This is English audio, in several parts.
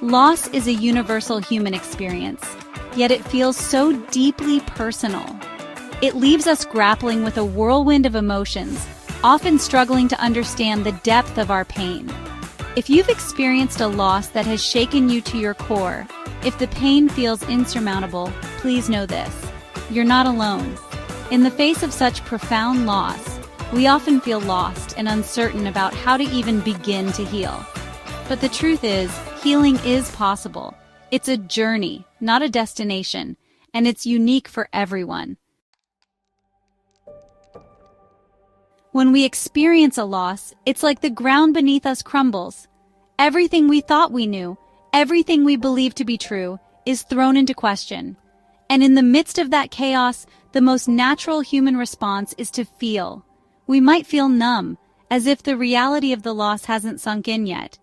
Loss is a universal human experience, yet it feels so deeply personal. It leaves us grappling with a whirlwind of emotions, often struggling to understand the depth of our pain. If you've experienced a loss that has shaken you to your core, if the pain feels insurmountable, please know this: you're not alone. In the face of such profound loss, we often feel lost and uncertain about how to even begin to heal. But the truth is, healing is possible. It's a journey, not a destination, and it's unique for everyone. When we experience a loss, it's like the ground beneath us crumbles. Everything we thought we knew, everything we believed to be true, is thrown into question. And in the midst of that chaos, the most natural human response is to feel. We might feel numb, as if the reality of the loss hasn't sunk in yet.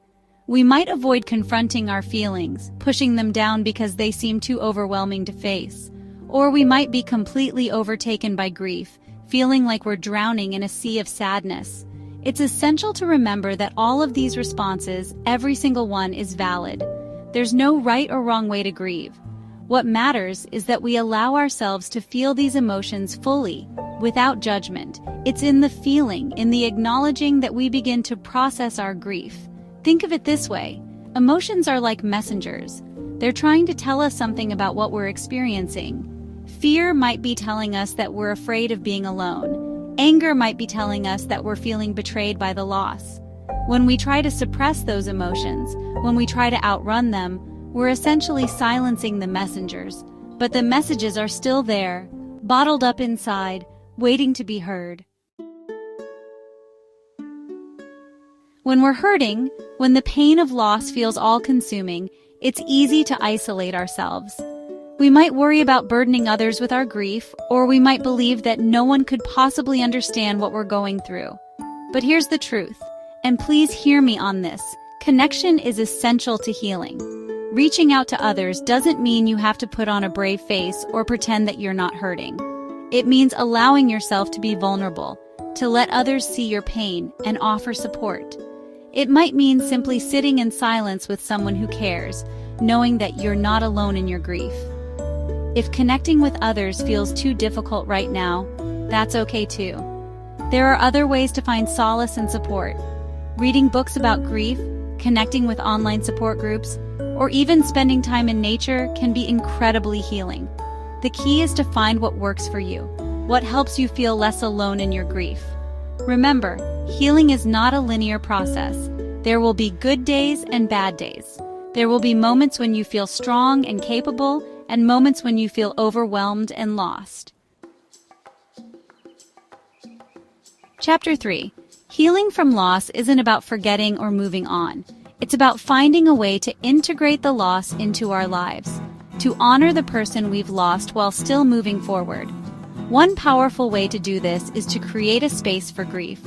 We might avoid confronting our feelings, pushing them down because they seem too overwhelming to face. Or we might be completely overtaken by grief, feeling like we're drowning in a sea of sadness. It's essential to remember that all of these responses, every single one, is valid. There's no right or wrong way to grieve. What matters is that we allow ourselves to feel these emotions fully, without judgment. It's in the feeling, in the acknowledging, that we begin to process our grief. Think of it this way: emotions are like messengers. They're trying to tell us something about what we're experiencing. Fear might be telling us that we're afraid of being alone. Anger might be telling us that we're feeling betrayed by the loss. When we try to suppress those emotions, when we try to outrun them, we're essentially silencing the messengers. But the messages are still there, bottled up inside, waiting to be heard. When we're hurting, when the pain of loss feels all-consuming, it's easy to isolate ourselves. We might worry about burdening others with our grief, or we might believe that no one could possibly understand what we're going through. But here's the truth, and please hear me on this: connection is essential to healing. Reaching out to others doesn't mean you have to put on a brave face or pretend that you're not hurting. It means allowing yourself to be vulnerable, to let others see your pain and offer support. It might mean simply sitting in silence with someone who cares, knowing that you're not alone in your grief. If connecting with others feels too difficult right now, that's okay too. There are other ways to find solace and support. Reading books about grief, connecting with online support groups, or even spending time in nature can be incredibly healing. The key is to find what works for you, what helps you feel less alone in your grief. Remember, healing is not a linear process. There will be good days and bad days. There will be moments when you feel strong and capable, and moments when you feel overwhelmed and lost. Chapter 3. Healing from loss isn't about forgetting or moving on. It's about finding a way to integrate the loss into our lives, to honor the person we've lost while still moving forward. One powerful way to do this is to create a space for grief.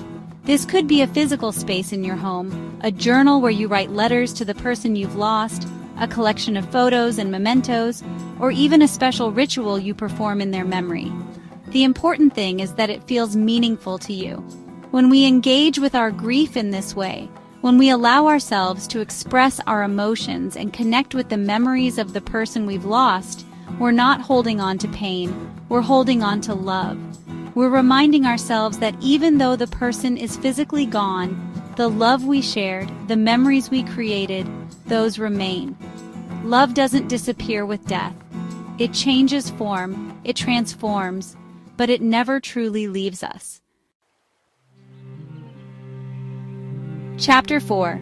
This could be a physical space in your home, a journal where you write letters to the person you've lost, a collection of photos and mementos, or even a special ritual you perform in their memory. The important thing is that it feels meaningful to you. When we engage with our grief in this way, when we allow ourselves to express our emotions and connect with the memories of the person we've lost, we're not holding on to pain, we're holding on to love. We're reminding ourselves that even though the person is physically gone, the love we shared, the memories we created, those remain. Love doesn't disappear with death. It changes form, it transforms, but it never truly leaves us. Chapter 4.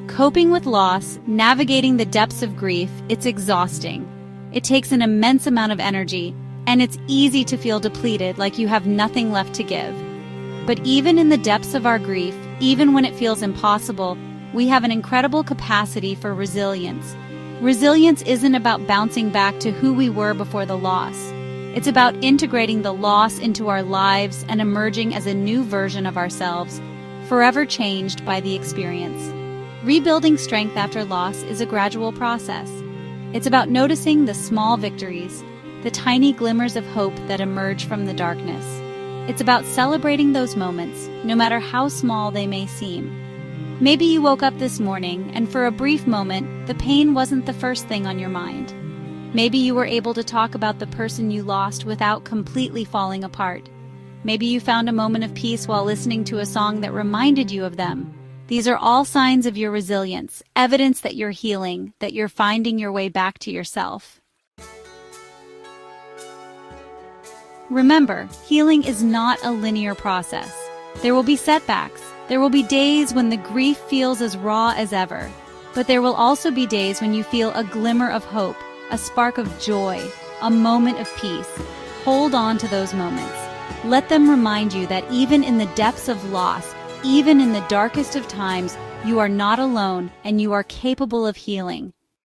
Coping with loss, navigating the depths of grief. It's exhausting. It takes an immense amount of energy, and it's easy to feel depleted, like you have nothing left to give. But even in the depths of our grief, even when it feels impossible, we have an incredible capacity for resilience. Resilience isn't about bouncing back to who we were before the loss. It's about integrating the loss into our lives and emerging as a new version of ourselves, forever changed by the experience. Rebuilding strength after loss is a gradual process. It's about noticing the small victories, the tiny glimmers of hope that emerge from the darkness. It's about celebrating those moments, no matter how small they may seem. Maybe you woke up this morning and for a brief moment, the pain wasn't the first thing on your mind. Maybe you were able to talk about the person you lost without completely falling apart. Maybe you found a moment of peace while listening to a song that reminded you of them. These are all signs of your resilience, evidence that you're healing, that you're finding your way back to yourself. Remember, healing is not a linear process. There will be setbacks. There will be days when the grief feels as raw as ever. But there will also be days when you feel a glimmer of hope, a spark of joy, a moment of peace. Hold on to those moments. Let them remind you that even in the depths of loss, even in the darkest of times, you are not alone and you are capable of healing.